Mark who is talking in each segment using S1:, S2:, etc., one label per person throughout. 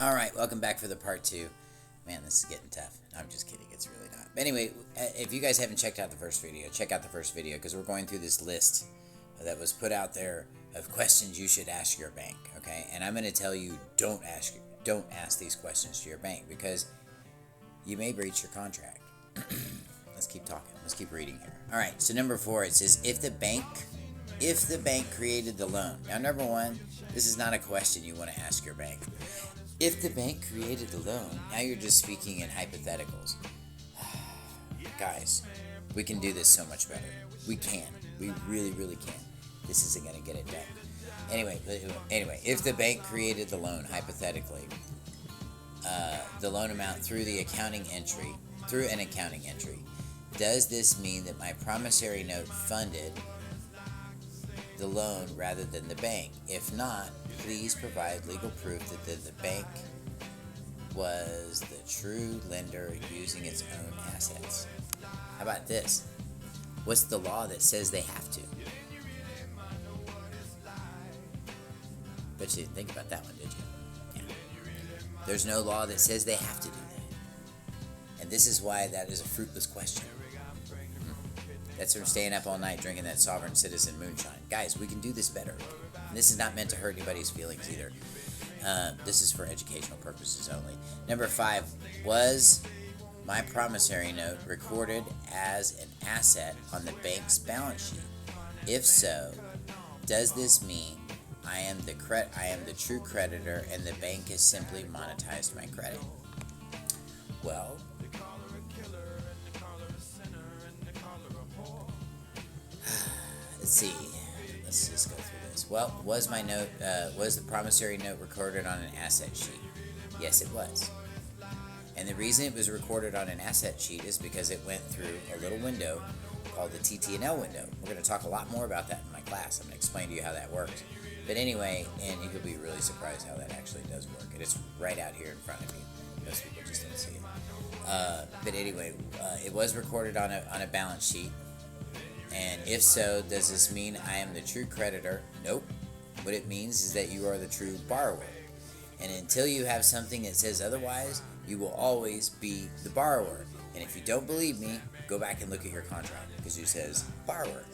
S1: All right, welcome back for the part two. Man, this is getting tough. I'm just kidding. It's really not. But anyway, if you guys haven't checked out the first video, check out the first video because we're going through this list that was put out there of questions you should ask your bank. Okay, and I'm going to tell you don't ask these questions to your bank because you may breach your contract. Let's keep talking. Let's keep reading here. All right. So number 4, it says if the bank created the loan. Now, number 1, this is not a question you want to ask your bank. If the bank created the loan, now you're just speaking in hypotheticals. Guys, we can do this so much better. We can. We really, really can. This isn't going to get it done. Anyway, if the bank created the loan, hypothetically, the loan amount through an accounting entry, does this mean that my promissory note funded the loan rather than the bank? If not, please provide legal proof that the bank was the true lender using its own assets. How about this? What's the law that says they have to? Bet you didn't think about that one, did you? Yeah. There's no law that says they have to do that. And this is why that is a fruitless question. That's from staying up all night drinking that sovereign citizen moonshine. Guys, we can do this better. And this is not meant to hurt anybody's feelings either. This is for educational purposes only. Number 5, was my promissory note recorded as an asset on the bank's balance sheet? If so, does this mean I am the true creditor and the bank has simply monetized my credit? Well, let's see. Let's just go through this. Well, was the promissory note recorded on an asset sheet? Yes, it was. And the reason it was recorded on an asset sheet is because it went through a little window called the TT&L window. We're going to talk a lot more about that in my class. I'm going to explain to you how that works. But anyway, and you'll be really surprised how that actually does work. And it's right out here in front of you. Most people just don't see it. But anyway, it was recorded on a balance sheet. And if so, does this mean I am the true creditor? Nope. What it means is that you are the true borrower. And until you have something that says otherwise, you will always be the borrower. And if you don't believe me, go back and look at your contract because it says borrower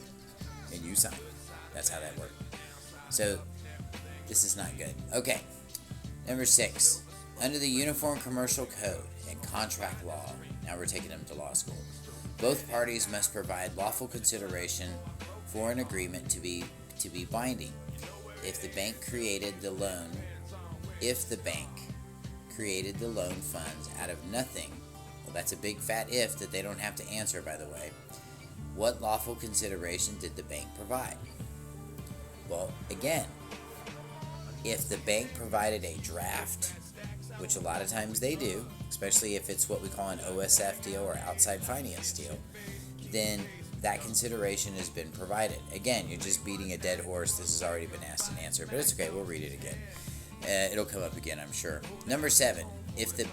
S1: and you sign. That's how that works. So this is not good. Okay. Number 6, under the Uniform Commercial Code and contract law, now we're taking them to law school, both parties must provide lawful consideration for an agreement to be binding. If the bank created the loan funds out of nothing, well, that's a big fat if that they don't have to answer, by the way. What lawful consideration did the bank provide? Well, again, if the bank provided a draft, which a lot of times they do, especially if it's what we call an OSF deal or outside finance deal, then that consideration has been provided. Again, you're just beating a dead horse. This has already been asked and answered, but it's okay. We'll read it again. It'll come up again, I'm sure. Number 7, if the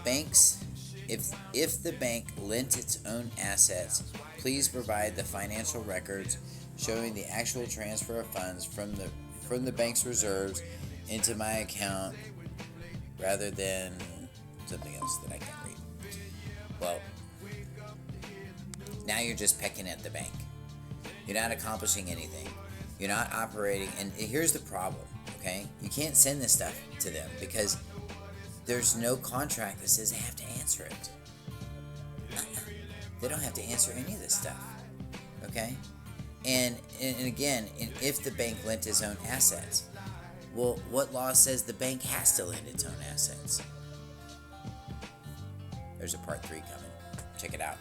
S1: bank lent its own assets, please provide the financial records showing the actual transfer of funds from the bank's reserves into my account rather than something else that I can't read. Well, now you're just pecking at the bank. You're not accomplishing anything. You're not operating. And here's the problem, okay? You can't send this stuff to them because there's no contract that says they have to answer it. They don't have to answer any of this stuff, okay? And again, if the bank lent its own assets, well, what law says the bank has to lend its own assets? There's a part 3 coming. Check it out.